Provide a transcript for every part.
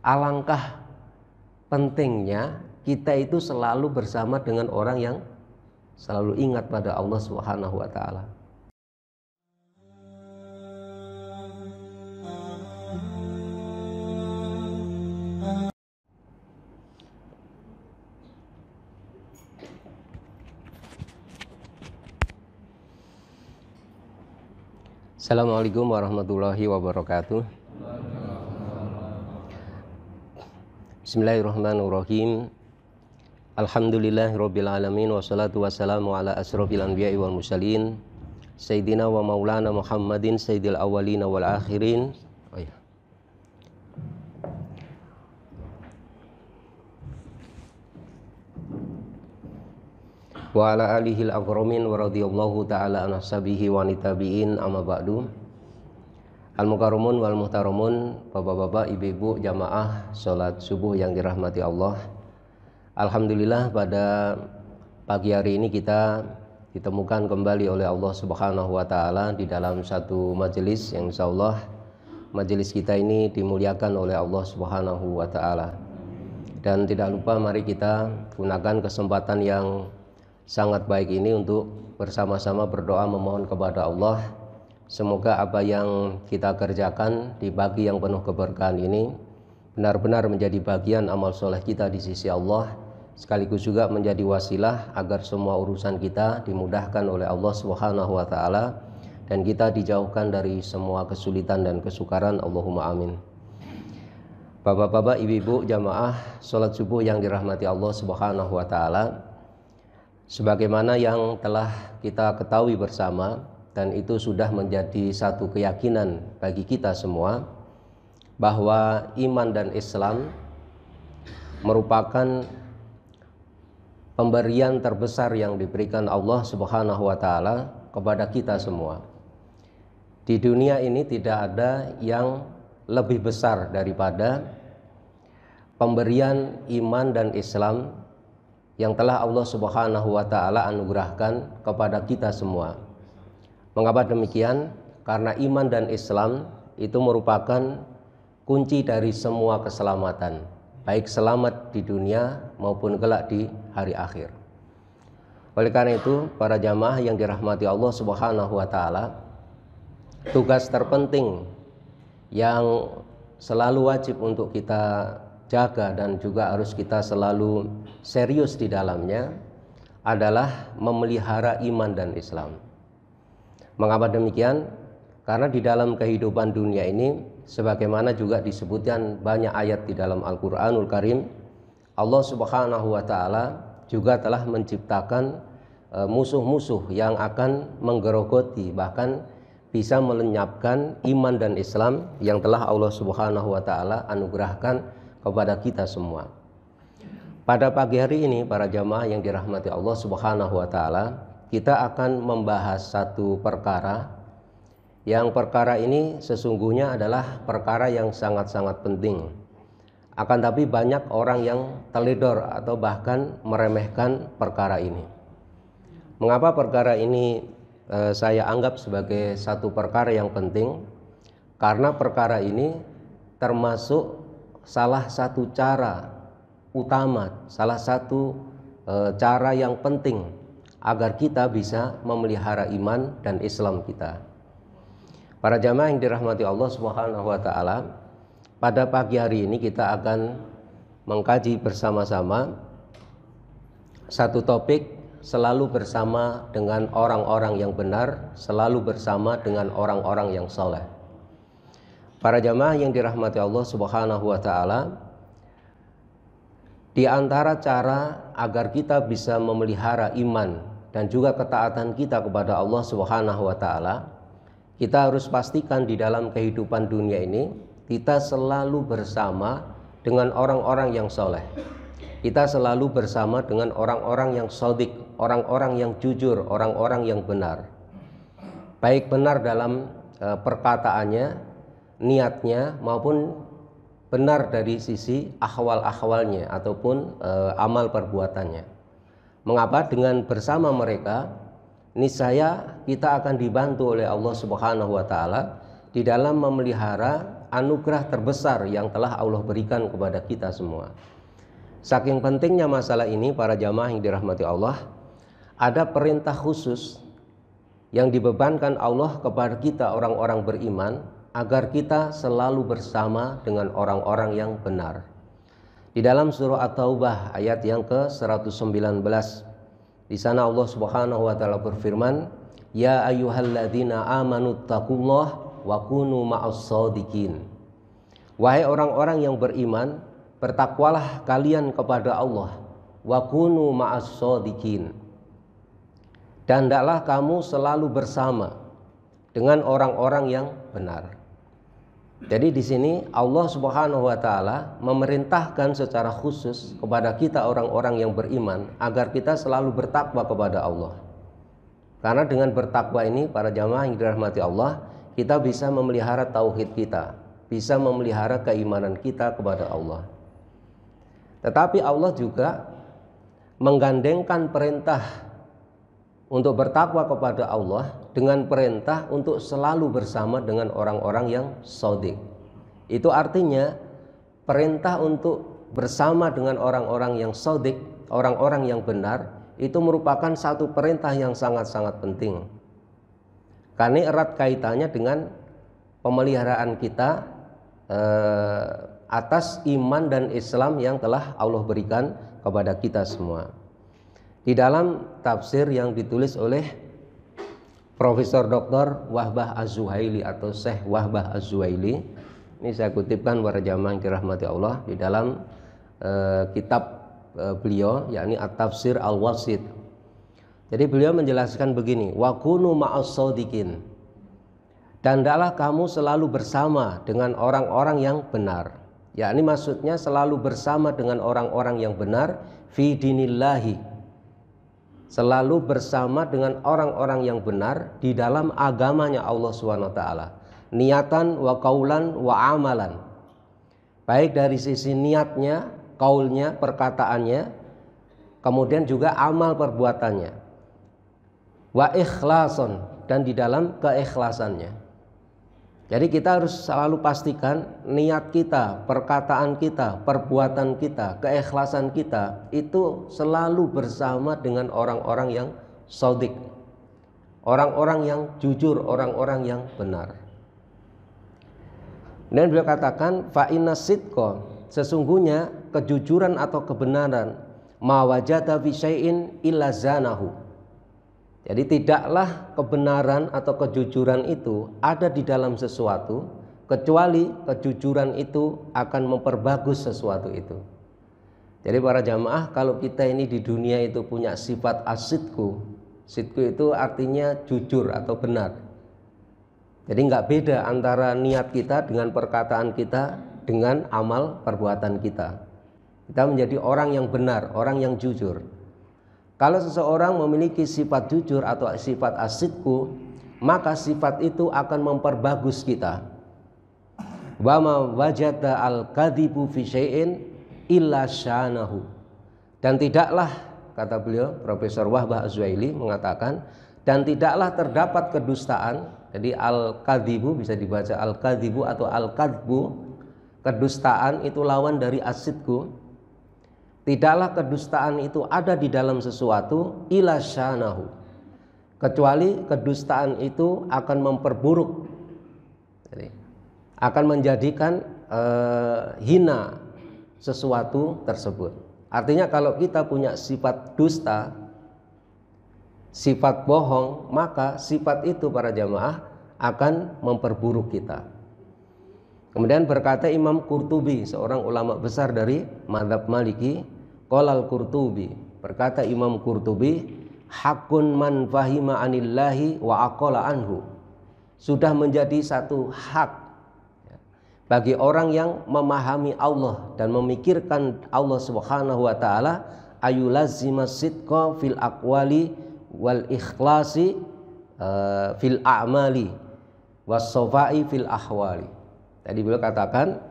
alangkah pentingnya kita itu selalu bersama dengan orang yang selalu ingat pada Allah Subhanahu wa taala. Assalamualaikum warahmatullahi wabarakatuh. Bismillahirrahmanirrahim. Alhamdulillahirabbil alamin wassalatu wassalamu ala asrofil anbiya'i wal mursalin sayyidina wa maulana Muhammadin sayyidil awwalina wal akhirin. Wa ala alihil akramin wa radhiyallahu ta'ala an ashabihi wa nitabiin amma ba'du. Al-mukarramun wal muhtaramun, bapak-bapak, ibu-ibu, jamaah salat subuh yang dirahmati Allah. Alhamdulillah pada pagi hari ini kita ditemukan kembali oleh Allah Subhanahu wa taala di dalam satu majelis yang insyaallah majelis kita ini dimuliakan oleh Allah Subhanahu wa taala. Dan tidak lupa mari kita gunakan kesempatan yang sangat baik ini untuk bersama-sama berdoa memohon kepada Allah, semoga apa yang kita kerjakan di pagi yang penuh keberkahan ini benar-benar menjadi bagian amal soleh kita di sisi Allah, sekaligus juga menjadi wasilah agar semua urusan kita dimudahkan oleh Allah Subhanahu wa taala dan kita dijauhkan dari semua kesulitan dan kesukaran. Allahumma amin. Bapak-bapak, ibu-ibu, jamaah salat subuh yang dirahmati Allah Subhanahu wa taala, sebagaimana yang telah kita ketahui bersama dan itu sudah menjadi satu keyakinan bagi kita semua, bahwa iman dan Islam merupakan pemberian terbesar yang diberikan Allah Subhanahu wa taala kepada kita semua. Di dunia ini tidak ada yang lebih besar daripada pemberian iman dan Islam yang telah Allah Subhanahu wa taala anugerahkan kepada kita semua. Mengapa demikian? Karena iman dan Islam itu merupakan kunci dari semua keselamatan, baik selamat di dunia maupun kelak di hari akhir. Oleh karena itu, para jamaah yang dirahmati Allah Subhanahu wa taala, tugas terpenting yang selalu wajib untuk kita jaga dan juga harus kita selalu serius di dalamnya adalah memelihara iman dan Islam. Mengapa demikian? Karena di dalam kehidupan dunia ini, sebagaimana juga disebutkan banyak ayat di dalam Al-Quranul Karim, Allah Subhanahu wa taala juga telah menciptakan musuh-musuh yang akan menggerogoti, bahkan bisa melenyapkan iman dan Islam yang telah Allah Subhanahu wa taala anugerahkan kepada kita semua. Pada pagi hari ini, para jamaah yang dirahmati Allah Subhanahu wa taala, kita akan membahas satu perkara yang perkara ini sesungguhnya adalah perkara yang sangat-sangat penting. Akan tapi banyak orang yang teledor atau bahkan meremehkan perkara ini. Mengapa perkara ini saya anggap sebagai satu perkara yang penting? Karena perkara ini termasuk salah satu cara utama, salah satu cara yang penting agar kita bisa memelihara iman dan Islam kita. Para jamaah yang dirahmati Allah Subhanahu wa taala, pada pagi hari ini kita akan mengkaji bersama-sama satu topik, selalu bersama dengan orang-orang yang benar, selalu bersama dengan orang-orang yang soleh. Para jamaah yang dirahmati Allah Subhanahu wa taala, di antara cara agar kita bisa memelihara iman dan juga ketaatan kita kepada Allah Subhanahu wa taala, kita harus pastikan di dalam kehidupan dunia ini kita selalu bersama dengan orang-orang yang soleh. Kita selalu bersama dengan orang-orang yang shadiq, orang-orang yang jujur, orang-orang yang benar. Baik benar dalam perkataannya, niatnya, maupun benar dari sisi akhwal-akhwalnya ataupun amal perbuatannya. Mengapa? Dengan bersama mereka niscaya kita akan dibantu oleh Allah Subhanahu wa taala di dalam memelihara anugerah terbesar yang telah Allah berikan kepada kita semua. Saking pentingnya masalah ini, para jamaah yang dirahmati Allah, ada perintah khusus yang dibebankan Allah kepada kita orang-orang beriman agar kita selalu bersama dengan orang-orang yang benar. Di dalam surah At-Taubah ayat yang ke-119, di sana Allah Subhanahu wa taala berfirman, "Ya ayyuhalladzina amanu taqullaha wa kunu ma'as shadiqin." Wahai orang-orang yang beriman, bertakwalah kalian kepada Allah, wa kunu ma'as shadiqin. Dan hendaklah kamu selalu bersama dengan orang-orang yang benar. Jadi di sini Allah Subhanahu wa taala memerintahkan secara khusus kepada kita orang-orang yang beriman agar kita selalu bertakwa kepada Allah. Karena dengan bertakwa ini, para jamaah yang dirahmati Allah, kita bisa memelihara tauhid kita, bisa memelihara keimanan kita kepada Allah. Tetapi Allah juga menggandengkan perintah untuk bertakwa kepada Allah dengan perintah untuk selalu bersama dengan orang-orang yang shadiq. Itu artinya perintah untuk bersama dengan orang-orang yang shadiq, orang-orang yang benar, itu merupakan satu perintah yang sangat-sangat penting. Karena erat kaitannya dengan pemeliharaan kita atas iman dan Islam yang telah Allah berikan kepada kita semua. Di dalam tafsir yang ditulis oleh Profesor Dr. Wahbah Az-Zuhaili atau Syekh Wahbah Az-Zuhaili, ini saya kutipkan para jamaah yang dirahmati Allah, di dalam kitab beliau, yakni At-Tafsir Al-Wasit. Jadi beliau menjelaskan begini, wa kunu ma'as shadiqin, dan hendaklah kamu selalu bersama dengan orang-orang yang benar. Yakni maksudnya selalu bersama dengan orang-orang yang benar fi dinillahi, selalu bersama dengan orang-orang yang benar di dalam agamanya Allah SWT, niatan wa qaulan wa amalan, baik dari sisi niatnya, kaulnya, perkataannya, kemudian juga amal perbuatannya, wa ikhlason, dan di dalam keikhlasannya. Jadi kita harus selalu pastikan niat kita, perkataan kita, perbuatan kita, keikhlasan kita itu selalu bersama dengan orang-orang yang shadiq, orang-orang yang jujur, orang-orang yang benar. Dan beliau katakan, fa inna sidqa, sesungguhnya kejujuran atau kebenaran, ma wajada fi syai'in illa zanahu. Jadi tidaklah kebenaran atau kejujuran itu ada di dalam sesuatu kecuali kejujuran itu akan memperbagus sesuatu itu. Jadi para jamaah, kalau kita ini di dunia itu punya sifat as-sidqu, sidqu itu artinya jujur atau benar. Jadi nggak beda antara niat kita dengan perkataan kita dengan amal perbuatan kita. Kita menjadi orang yang benar, orang yang jujur. Kalau seseorang memiliki sifat jujur atau sifat as-sidqu, maka sifat itu akan memperbagus kita. Wa ma wajada al-kadhibu fi syai'in illa syanahu. Dan tidaklah, kata beliau Profesor Wahbah Az-Zuhaili mengatakan, dan tidaklah terdapat kedustaan. Jadi al-kadhibu bisa dibaca al-kadhibu atau al-kadhbu. Kedustaan itu lawan dari as-sidqu. Tidaklah kedustaan itu ada di dalam sesuatu illa syanahu, kecuali kedustaan itu akan memperburuk, jadi akan menjadikan hina sesuatu tersebut. Artinya kalau kita punya sifat dusta, sifat bohong, maka sifat itu para jamaah akan memperburuk kita. Kemudian berkata Imam Qurtubi, seorang ulama besar dari mazhab Maliki, qala al-Qurtubi, berkata Imam Qurtubi, hakun man fahima anillahi wa aqala anhu, sudah menjadi satu hak bagi orang yang memahami Allah dan memikirkan Allah Subhanahu wa taala, ayulazima sidqa fil aqwali wal ikhlasi fil a'mali was safai fil ahwali. Tadi beliau katakan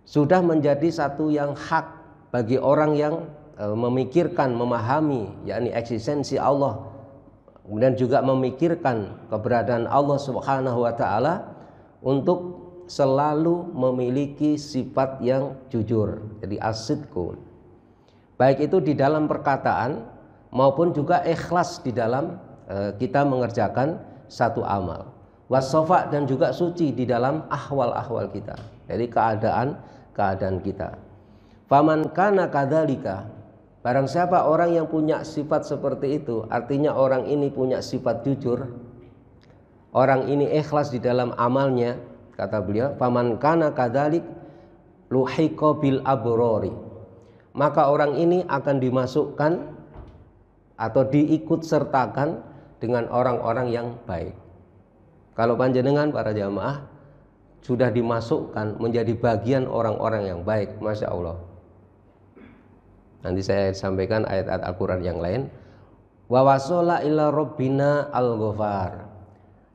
sudah menjadi satu yang hak bagi orang yang memikirkan, memahami, yakni eksistensi Allah, kemudian juga memikirkan keberadaan Allah Subhanahu wa taala, untuk selalu memiliki sifat yang jujur. Jadi as-sidqu. Baik itu di dalam perkataan maupun juga ikhlas di dalam kita mengerjakan satu amal. Wasofa, dan juga suci di dalam ahwal-ahwal kita. Jadi keadaan kita. Faman kana kadzalika, barang siapa orang yang punya sifat seperti itu, artinya orang ini punya sifat jujur, orang ini ikhlas di dalam amalnya, kata beliau, faman kana kadzalik luhiqa bil abrori, maka orang ini akan dimasukkan atau diikut sertakan dengan orang-orang yang baik. Kalau panjenengan para jamaah sudah dimasukkan menjadi bagian orang-orang yang baik, Masya Allah. Nanti saya sampaikan ayat-ayat Al-Quran yang lain. Wa wasala ila rabbina al-ghafar,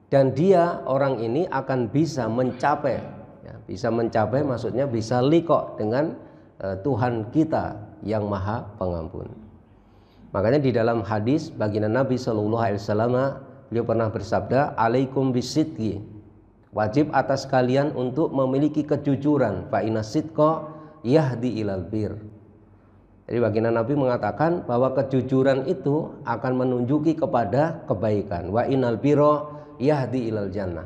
dan dia orang ini akan bisa mencapai, ya, bisa mencapai maksudnya bisa liqa dengan Tuhan kita yang Maha Pengampun. Makanya di dalam hadis baginda Nabi Shallallahu Alaihi Wasallam, beliau pernah bersabda, alaikum bisidqi, wajib atas kalian untuk memiliki kejujuran, fa inna sidqa yahdi ilal bir. Jadi baginda Nabi mengatakan bahwa kejujuran itu akan menunjuki kepada kebaikan. Wa innal birra yahdi ilal jannah.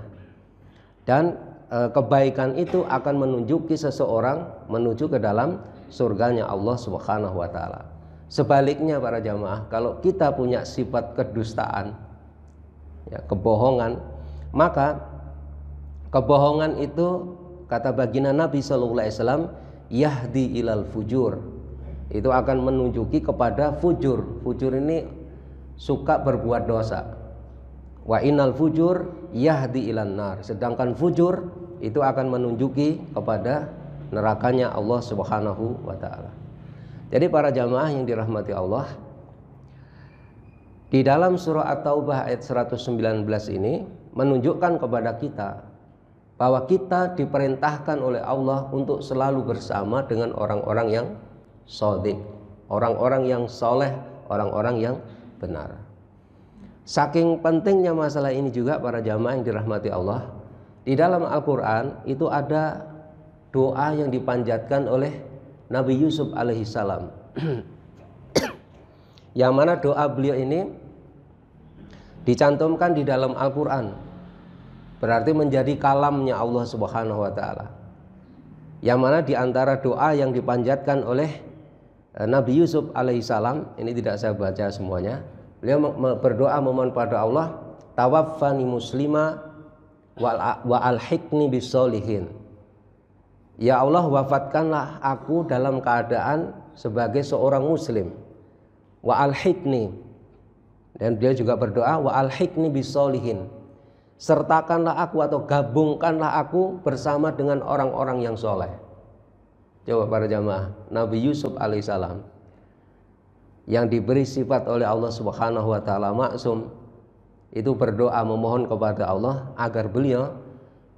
Dan kebaikan itu akan menunjuki seseorang menuju ke dalam surganya Allah Subhanahu wa taala. Sebaliknya para jamaah, kalau kita punya sifat kedustaan, ya, kebohongan, maka kebohongan itu kata baginda Nabi sallallahu alaihi wasallam yahdi ilal fujur. Itu akan menunjuki kepada fujur. Fujur ini suka berbuat dosa. Wa innal fujur yahdi ilan nar. Sedangkan fujur itu akan menunjuki kepada nerakanya Allah Subhanahu wa taala. Jadi para jamaah yang dirahmati Allah, di dalam surah At-Taubah ayat 119 ini menunjukkan kepada kita bahwa kita diperintahkan oleh Allah untuk selalu bersama dengan orang-orang yang shadiq, orang-orang yang soleh, orang-orang yang benar. Saking pentingnya masalah ini juga para jamaah yang dirahmati Allah, di dalam Al-Quran itu ada doa yang dipanjatkan oleh Nabi Yusuf alaihissalam. Yang mana doa beliau ini dicantumkan di dalam Al-Quran, berarti menjadi kalamnya Allah Subhanahu wa taala. Yang mana di antara doa yang dipanjatkan oleh Nabi Yusuf alaihissalam, ini tidak saya baca semuanya. Beliau berdoa memohon pada Allah, tawaffani muslima wa alhiqni bisolihin. Ya Allah, wafatkanlah aku dalam keadaan sebagai seorang muslim. Wa alhiqni, dan beliau juga berdoa wa alhiqni bisolihin, sertakanlah aku atau gabungkanlah aku bersama dengan orang-orang yang soleh. Coba para jamaah, Nabi Yusuf alaihissalam yang diberi sifat oleh Allah Subhanahu wa taala maksum, itu berdoa memohon kepada Allah agar beliau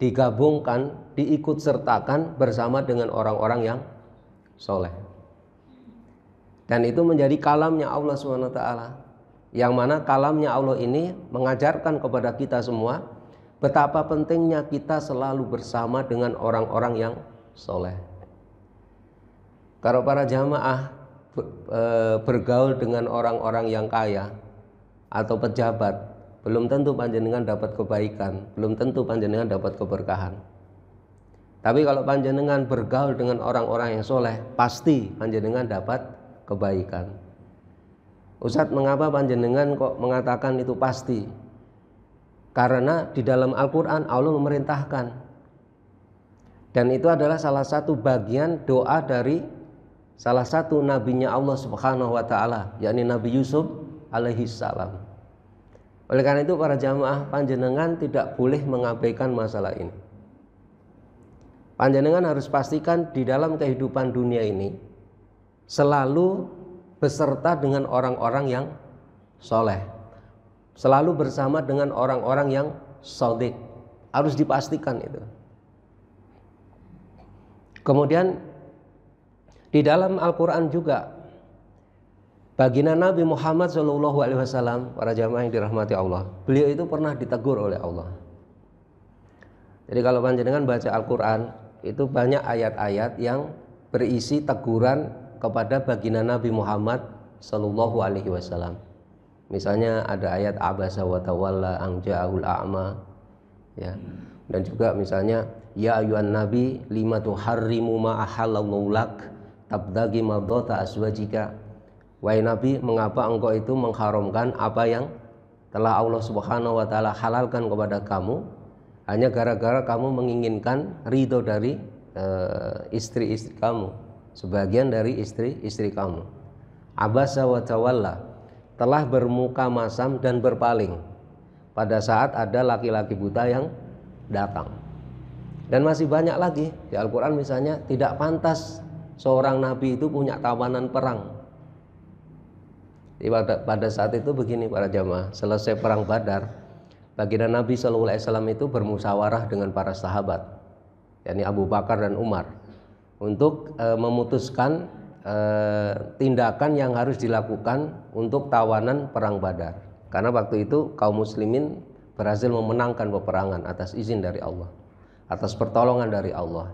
digabungkan, diikut sertakan bersama dengan orang-orang yang soleh. Dan itu menjadi kalamnya Allah Subhanahu wa taala, yang mana kalamnya Allah ini mengajarkan kepada kita semua betapa pentingnya kita selalu bersama dengan orang-orang yang soleh. Kalau para jamaah bergaul dengan orang-orang yang kaya atau pejabat, belum tentu panjenengan dapat kebaikan, belum tentu panjenengan dapat keberkahan. Tapi kalau panjenengan bergaul dengan orang-orang yang soleh, pasti panjenengan dapat kebaikan. Ustadz, mengapa panjenengan kok mengatakan itu pasti? Karena di dalam Al-Quran Allah memerintahkan, dan itu adalah salah satu bagian doa dari salah satu nabinya Allah Subhanahu wa taala, yakni Nabi Yusuf alaihissalam. Oleh karena itu para jamaah, panjenengan tidak boleh mengabaikan masalah ini. Panjenengan harus pastikan di dalam kehidupan dunia ini selalu beserta dengan orang-orang yang soleh, selalu bersama dengan orang-orang yang shadiq. Harus dipastikan itu. Kemudian di dalam Al-Quran juga baginda Nabi Muhammad SAW, para jamaah yang dirahmati Allah, beliau itu pernah ditegur oleh Allah. Jadi kalau panjenengan baca Al-Quran itu banyak ayat-ayat yang berisi teguran kepada baginda Nabi Muhammad Sallallahu Alaihi Wasallam. Misalnya ada ayat abasa wa tawalla an ja'ahul a'ma, ya. Dan juga misalnya ya ayyuhan nabi lima tuharrimu ma ahallallahu lak tabdagi mardata azwajika. Wahai nabi, mengapa engkau itu mengharamkan apa yang telah Allah Subhanahu wa taala halalkan kepada kamu hanya gara-gara kamu menginginkan ridho dari istri-istri kamu, sebagian dari istri-istri kamu. Abasa wa tawalla, telah bermuka masam dan berpaling pada saat ada laki-laki buta yang datang. Dan masih banyak lagi di Al-Quran, misalnya tidak pantas seorang nabi itu punya tawanan perang. Pada saat itu begini para jamaah, selesai perang Badar, baginda Nabi SAW itu bermusyawarah dengan para sahabat, yakni Abu Bakar dan Umar, untuk memutuskan tindakan yang harus dilakukan untuk tawanan perang Badar. Karena waktu itu kaum muslimin berhasil memenangkan peperangan atas izin dari Allah, atas pertolongan dari Allah.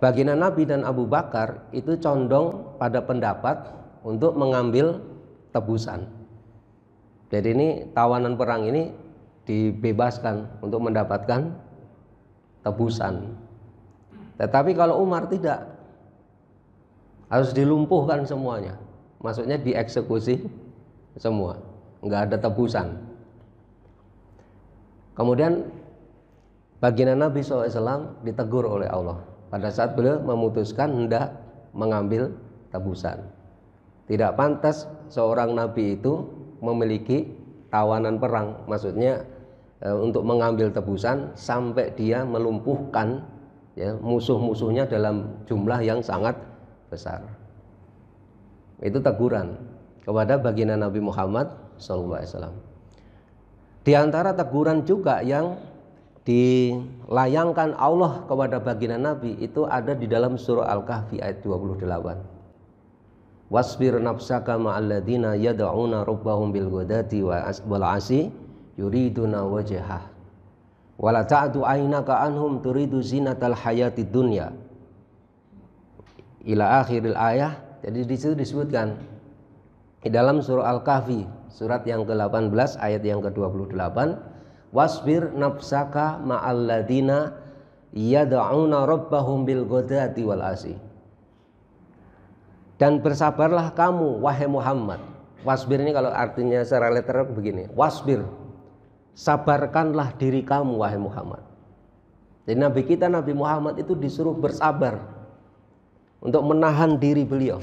Baginda Nabi dan Abu Bakar itu condong pada pendapat untuk mengambil tebusan. Jadi ini tawanan perang ini dibebaskan untuk mendapatkan tebusan. Tetapi kalau Umar tidak, harus dilumpuhkan semuanya. Maksudnya dieksekusi semua, nggak ada tebusan. Kemudian baginda Nabi SAW ditegur oleh Allah pada saat beliau memutuskan hendak mengambil tebusan. Tidak pantas seorang nabi itu memiliki tawanan perang, maksudnya untuk mengambil tebusan sampai dia melumpuhkan, ya, musuh-musuhnya dalam jumlah yang sangat besar. Itu teguran kepada baginda Nabi Muhammad SAW. Di antara teguran juga yang dilayangkan Allah kepada baginda Nabi itu ada di dalam surah Al-Kahfi ayat 28. Wasbir nafsaka ma'alladina yad'una rabbahum bil ghadati wal 'ashi yuriduna wajhah wala ta'du aynaka anhum turidu zinatal hayatid dunya ila akhiril ayah. Jadi di situ disebutkan di dalam surah Al-Kahfi surat yang ke-18 ayat yang ke-28, wasbir nafsaka ma'alladina yad'una rabbahum bil ghadati wal 'ashi. Dan bersabarlah kamu wahai Muhammad. Wasbir ini kalau artinya secara literal begini, wasbir, sabarkanlah diri kamu wahai Muhammad. Jadi Nabi kita Nabi Muhammad itu disuruh bersabar untuk menahan diri beliau,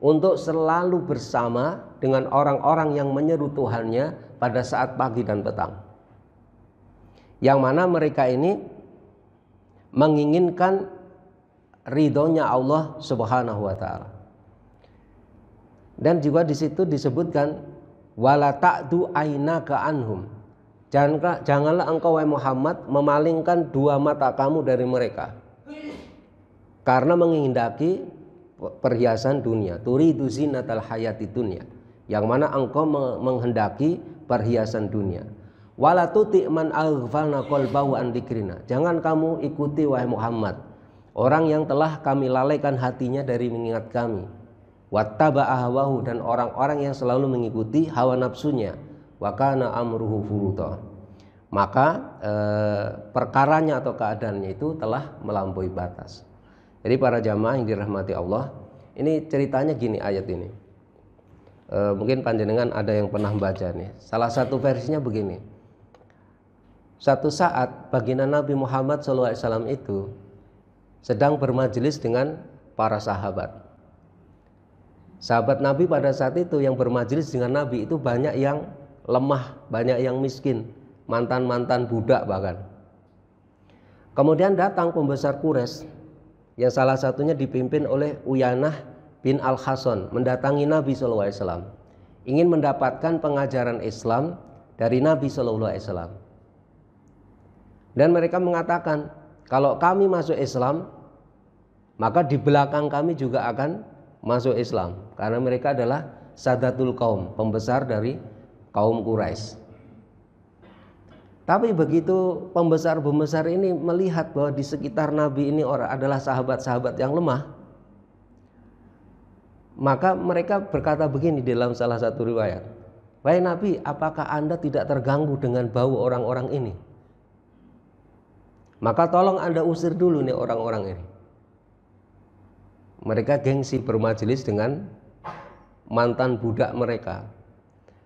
untuk selalu bersama dengan orang-orang yang menyeru Tuhannya pada saat pagi dan petang, yang mana mereka ini menginginkan ridhonya Allah Subhanahu wa taala. Dan juga di situ disebutkan wala ta'du ainaka anhum. Janganlah engkau wahai Muhammad memalingkan dua mata kamu dari mereka karena menghendaki perhiasan dunia. Turidu zinatal hayati dunya, yang mana engkau menghendaki perhiasan dunia. Wala tuti man aghfalna qalbahu an dzikrina. Jangan kamu ikuti wahai Muhammad orang yang telah kami lalaikan hatinya dari mengingat kami. Wattaba'a hawahu, dan orang-orang yang selalu mengikuti hawa nafsunya. Wa kana amruhu furuta. Maka perkaranya atau keadaannya itu telah melampaui batas. Jadi para jamaah yang dirahmati Allah, ini ceritanya gini ayat ini. Mungkin panjenengan ada yang pernah baca nih. Salah satu versinya begini. Satu saat baginda Nabi Muhammad SAW itu sedang bermajelis dengan para sahabat. Sahabat Nabi pada saat itu yang bermajelis dengan Nabi itu banyak yang lemah, banyak yang miskin, mantan-mantan budak bahkan. Kemudian datang pembesar Quraisy yang salah satunya dipimpin oleh Uyanah bin Al-Hasan mendatangi Nabi SAW, ingin mendapatkan pengajaran Islam dari Nabi SAW. Dan mereka mengatakan, kalau kami masuk Islam, maka di belakang kami juga akan masuk Islam, karena mereka adalah sadatul kaum, pembesar dari kaum Quraisy. Tapi begitu pembesar-pembesar ini melihat bahwa di sekitar Nabi ini orang adalah sahabat-sahabat yang lemah, maka mereka berkata begini dalam salah satu riwayat, "Wahai Nabi, apakah Anda tidak terganggu dengan bau orang-orang ini? Maka tolong Anda usir dulu nih orang-orang ini." Mereka gengsi bermajelis dengan mantan budak mereka.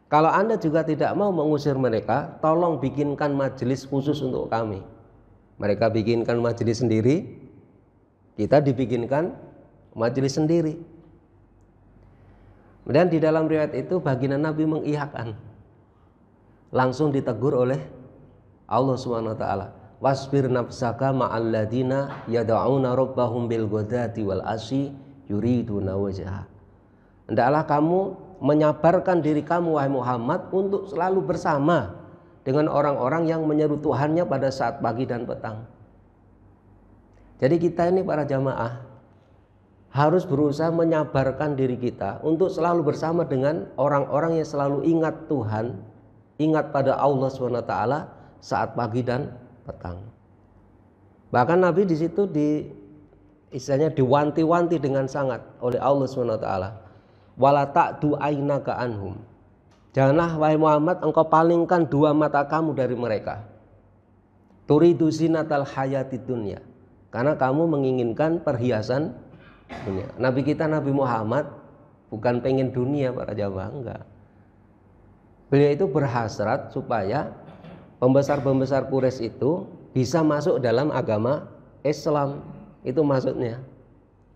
Kalau Anda juga tidak mau mengusir mereka, tolong bikinkan majelis khusus untuk kami. Mereka bikinkan majelis sendiri, kita dibikinkan majelis sendiri. Kemudian di dalam riwayat itu baginda Nabi mengiyakan. Langsung ditegur oleh Allah Subhanahu wa taala. Wasbir nafsaka ma'al ladina yad'una rabbahum bil ghadati wal asyi yuriduna wajha. Hendaklah kamu menyabarkan diri kamu wahai Muhammad untuk selalu bersama dengan orang-orang yang menyeru Tuhannya pada saat pagi dan petang. Jadi kita ini para jamaah harus berusaha menyabarkan diri kita untuk selalu bersama dengan orang-orang yang selalu ingat Tuhan, ingat pada Allah SWT saat pagi dan petang. Bahkan Nabi di situ istilahnya diwanti-wanti dengan sangat oleh Allah SWT. Wala ta'du ainaka anhum. Janganlah wahai Muhammad engkau palingkan dua mata kamu dari mereka. Turidu zinatal hayatid dunya. Karena kamu menginginkan perhiasan dunia. Nabi kita Nabi Muhammad bukan pengen dunia para jamaah, enggak. Beliau itu berhasrat supaya pembesar-pembesar Quraisy itu bisa masuk dalam agama Islam. Itu maksudnya.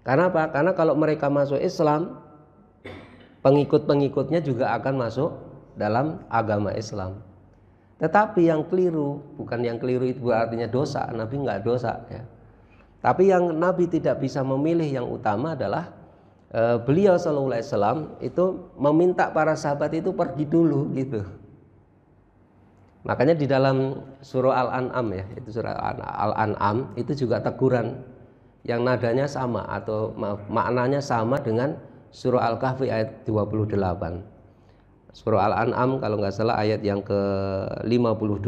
Karena apa? Karena kalau mereka masuk Islam, pengikut-pengikutnya juga akan masuk dalam agama Islam. Tetapi yang keliru, bukan yang keliru itu artinya dosa, Nabi enggak dosa ya. Tapi yang Nabi tidak bisa memilih yang utama adalah beliau sallallahu alaihi wasallam itu meminta para sahabat itu pergi dulu gitu. Makanya di dalam surah Al-An'am ya, itu surah Al-An'am itu juga teguran yang nadanya sama atau maknanya sama dengan surah Al-Kahfi ayat 28. Surah Al-An'am kalau nggak salah ayat yang ke-52.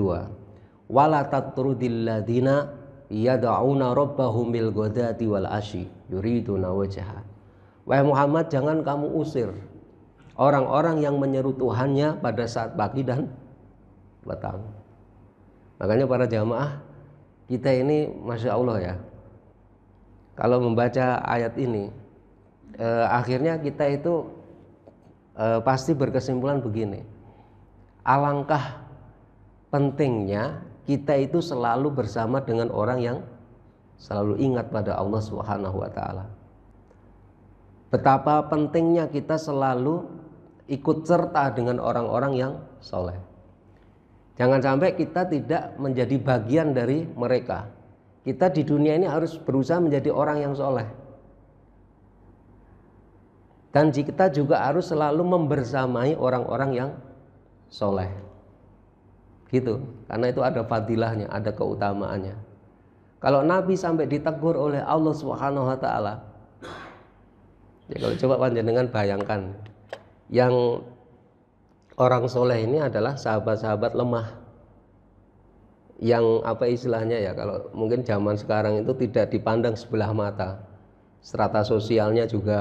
Wala tatrudil ladina yad'una rabbahum bil ghadati wal asyi yuriduna wajha. Wahai Muhammad, jangan kamu usir orang-orang yang menyeru Tuhannya pada saat pagi dan petang. Makanya para jamaah kita ini Masya Allah ya, kalau membaca ayat ini akhirnya kita itu pasti berkesimpulan begini, alangkah pentingnya kita itu selalu bersama dengan orang yang selalu ingat pada Allah Subhanahu wa taala. Betapa pentingnya kita selalu ikut serta dengan orang-orang yang soleh. Jangan sampai kita tidak menjadi bagian dari mereka. Kita di dunia ini harus berusaha menjadi orang yang soleh. Dan kita juga harus selalu membersamai orang-orang yang soleh. Gitu, karena itu ada fadilahnya, ada keutamaannya. Kalau Nabi sampai ditegur oleh Allah Subhanahu wa taala, ya kalau coba panjenengan bayangkan, yang orang soleh ini adalah sahabat-sahabat lemah, yang apa istilahnya ya, kalau mungkin zaman sekarang itu tidak dipandang sebelah mata, strata sosialnya juga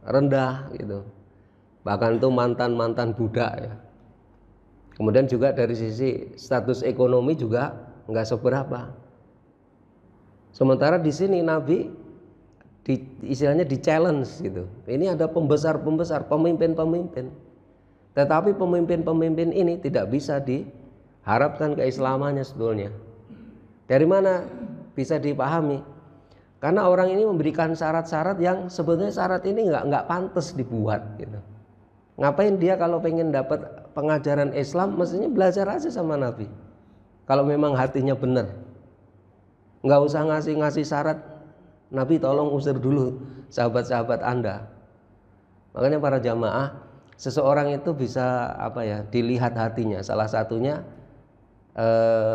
rendah gitu, bahkan itu mantan budak ya. Kemudian juga dari sisi status ekonomi juga nggak seberapa. Sementara di sini Nabi istilahnya di challenge gitu. Ini ada pembesar-pembesar, pemimpin-pemimpin. Tetapi pemimpin-pemimpin ini tidak bisa diharapkan keislamannya sebetulnya. Dari mana bisa dipahami? Karena orang ini memberikan syarat-syarat yang sebetulnya syarat ini nggak pantas dibuat gitu. Ngapain dia kalau pengen dapat pengajaran Islam, mestinya belajar aja sama Nabi. Kalau memang hatinya benar, nggak usah ngasih syarat. Nabi tolong usir dulu sahabat-sahabat Anda. Makanya para jamaah, seseorang itu bisa apa ya, dilihat hatinya. Salah satunya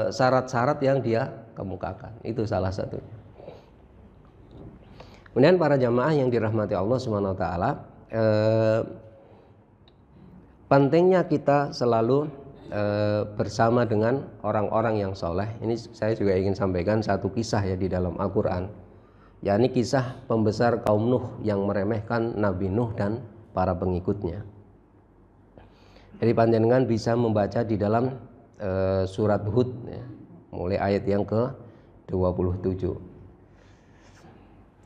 syarat-syarat yang dia kemukakan, itu salah satunya. Kemudian para jamaah yang dirahmati Allah Subhanahu wa taala, pentingnya kita selalu bersama dengan orang-orang yang soleh. Ini saya juga ingin sampaikan satu kisah ya di dalam Al-Quran, yakni kisah pembesar kaum Nuh yang meremehkan Nabi Nuh dan para pengikutnya. Jadi panjenengan bisa membaca di dalam surat Hud ya, mulai ayat yang ke-27.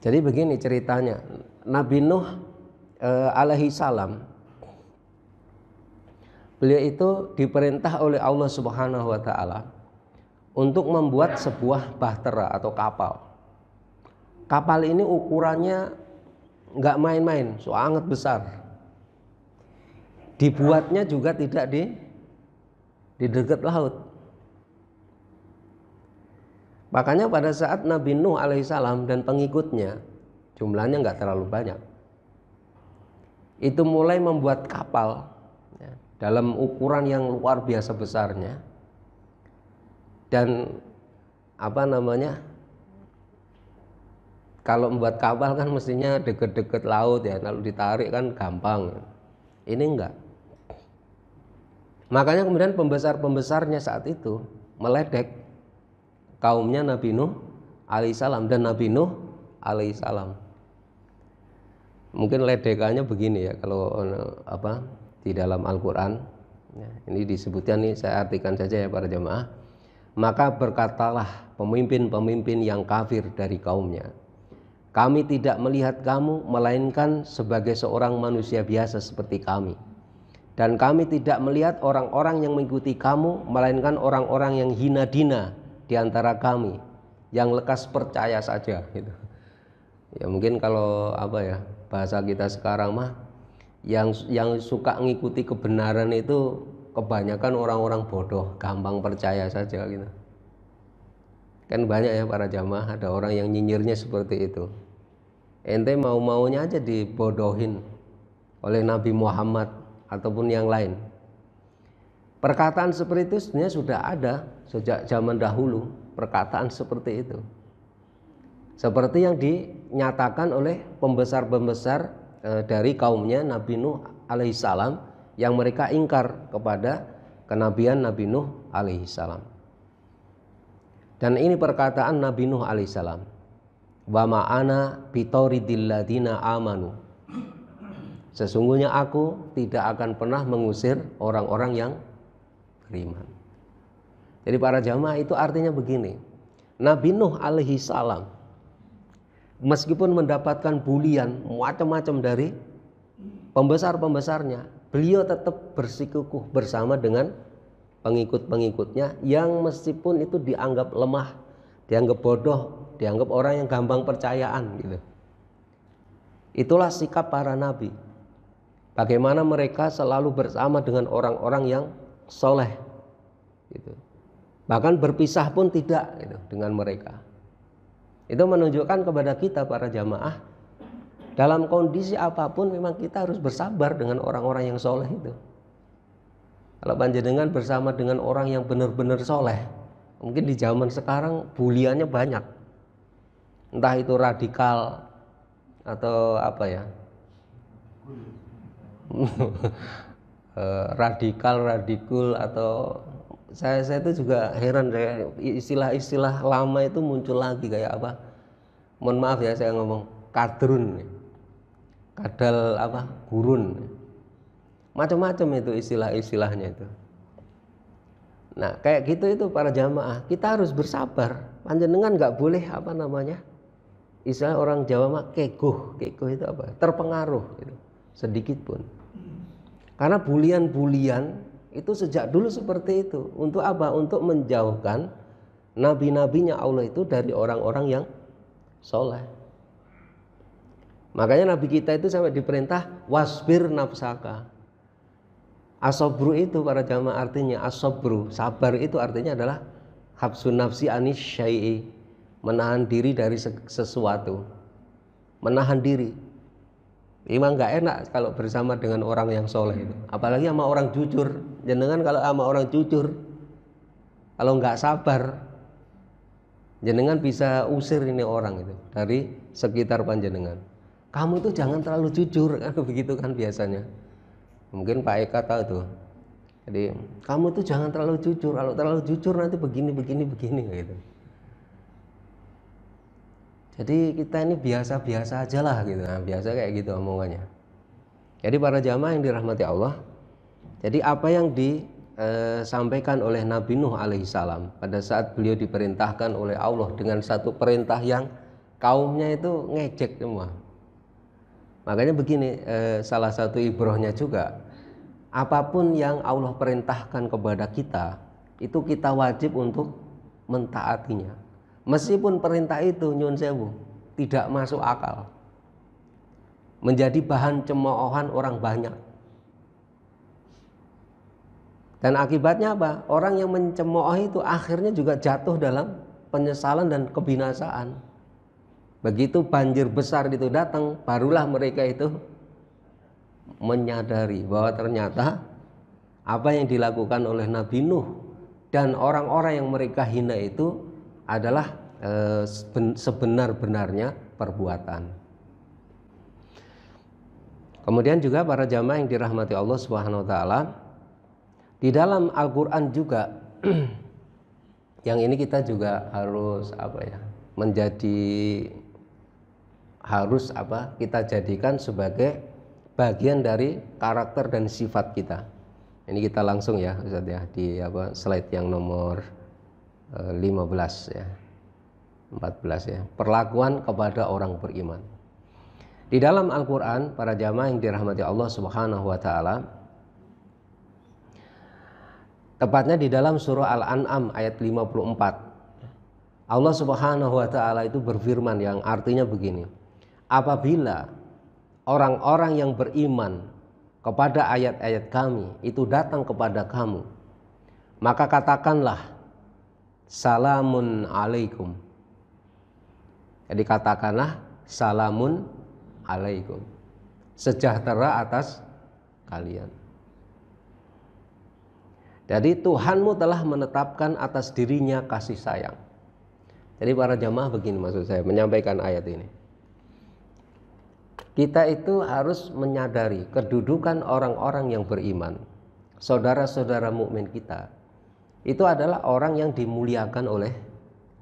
Jadi begini ceritanya, Nabi Nuh alaihi salam, beliau itu diperintah oleh Allah Subhanahu wa taala untuk membuat sebuah bahtera atau kapal. Kapal ini ukurannya nggak main-main, sangat besar. Dibuatnya juga tidak di dekat laut. Makanya pada saat Nabi Nuh alaihissalam dan pengikutnya, jumlahnya nggak terlalu banyak, itu mulai membuat kapal ya, dalam ukuran yang luar biasa besarnya. Dan kalau membuat kapal kan mestinya deket-deket laut ya, kalau ditarik kan gampang. Ini enggak. Makanya kemudian pembesar-pembesarnya saat itu meledek kaumnya Nabi Nuh alaihissalam dan Nabi Nuh alaihissalam. Mungkin ledekannya begini ya, kalau di dalam Al-Quran ya, ini disebutkan, nih saya artikan saja ya para jemaah. Maka berkatalah pemimpin-pemimpin yang kafir dari kaumnya, kami tidak melihat kamu melainkan sebagai seorang manusia biasa seperti kami, dan kami tidak melihat orang-orang yang mengikuti kamu melainkan orang-orang yang hina dina di antara kami, yang lekas percaya saja gitu. Ya mungkin kalau bahasa kita sekarang mah yang suka ngikuti kebenaran itu kebanyakan orang-orang bodoh, gampang percaya saja gitu. Kan banyak ya para jamaah, ada orang yang nyinyirnya seperti itu. Ente mau-maunya aja dibodohin oleh Nabi Muhammad ataupun yang lain. Perkataan seperti itu sebenarnya sudah ada sejak zaman dahulu, perkataan seperti itu. Seperti yang dinyatakan oleh pembesar-pembesar dari kaumnya Nabi Nuh alaihissalam, yang mereka ingkar kepada kenabian Nabi Nuh alaihissalam. Dan ini perkataan Nabi Nuh alaihissalam, wa ma'ana bitoridil ladina amanu, sesungguhnya aku tidak akan pernah mengusir orang-orang yang beriman. Jadi para jamaah, itu artinya begini, Nabi Nuh alaihissalam meskipun mendapatkan bulian macam-macam dari pembesar-pembesarnya, beliau tetap bersikukuh bersama dengan pengikut-pengikutnya yang meskipun itu dianggap lemah, dianggap bodoh, dianggap orang yang gampang percayaan gitu. Itulah sikap para nabi. Bagaimana mereka selalu bersama dengan orang-orang yang soleh gitu. Bahkan berpisah pun tidak gitu dengan mereka. Itu menunjukkan kepada kita para jamaah, dalam kondisi apapun memang kita harus bersabar dengan orang-orang yang soleh itu. Kalau panjenengan bersama dengan orang yang benar-benar soleh, mungkin di zaman sekarang buliannya banyak, entah itu radikal atau radikul atau saya itu juga heran, istilah-istilah lama itu muncul lagi kayak apa? Mohon maaf ya saya ngomong kadrun, kadal gurun, macam-macam itu istilah-istilahnya itu. Nah kayak gitu itu para jamaah, kita harus bersabar. Panjenengan nggak boleh istilah orang Jawa mah kegoh itu terpengaruh gitu, sedikit pun. Karena bulian-bulian itu sejak dulu seperti itu. Untuk apa? Untuk menjauhkan nabi-nabinya Allah itu dari orang-orang yang soleh. Makanya nabi kita itu sampai diperintah wasbir nafsaka. Asobru itu para jamaah artinya asobru, sabar itu artinya adalah habsun nafsi anis syai'i, menahan diri dari sesuatu, menahan diri. Memang nggak enak kalau bersama dengan orang yang soleh itu, apalagi sama orang jujur. Jenengan kalau sama orang jujur, kalau nggak sabar, jenengan bisa usir ini orang itu dari sekitar panjenengan. Kamu itu jangan terlalu jujur kan, begitu kan biasanya. Mungkin Pak Eka tahu tuh, Jadi kamu tuh jangan terlalu jujur, kalau terlalu jujur nanti begini gitu. Jadi kita ini biasa-biasa aja lah gitu, nah, biasa kayak gitu omongannya. Jadi para jamaah yang dirahmati Allah, jadi apa yang disampaikan oleh Nabi Nuh alaihissalam pada saat beliau diperintahkan oleh Allah dengan satu perintah yang kaumnya itu ngejek semua. Makanya begini, salah satu ibrohnya juga, apapun yang Allah perintahkan kepada kita, itu kita wajib untuk mentaatinya. Meskipun perintah itu nyun sewu tidak masuk akal, menjadi bahan cemoohan orang banyak. Dan akibatnya apa? Orang yang mencemooh itu akhirnya juga jatuh dalam penyesalan dan kebinasaan. Begitu banjir besar itu datang, barulah mereka itu menyadari bahwa ternyata apa yang dilakukan oleh Nabi Nuh dan orang-orang yang mereka hina itu adalah sebenar-benarnya perbuatan. Kemudian juga para jamaah yang dirahmati Allah Subhanahu wa taala, di dalam Al-Qur'an juga yang ini kita juga harus kita jadikan sebagai bagian dari karakter dan sifat kita. Ini kita langsung ya Ustaz ya di slide yang nomor 15 ya. 14 ya. Perlakuan kepada orang beriman. Di dalam Al-Qur'an, para jamaah yang dirahmati Allah Subhanahu wa taala, tepatnya di dalam surah Al-An'am ayat 54. Allah Subhanahu wa taala itu berfirman yang artinya begini. Apabila orang-orang yang beriman kepada ayat-ayat kami itu datang kepada kamu, maka katakanlah salamun alaikum. Jadi katakanlah salamun alaikum, sejahtera atas kalian. Jadi Tuhanmu telah menetapkan atas dirinya kasih sayang. Jadi para jamaah begini maksud saya menyampaikan ayat ini. Kita itu harus menyadari kedudukan orang-orang yang beriman, saudara-saudara mukmin kita. Itu adalah orang yang dimuliakan oleh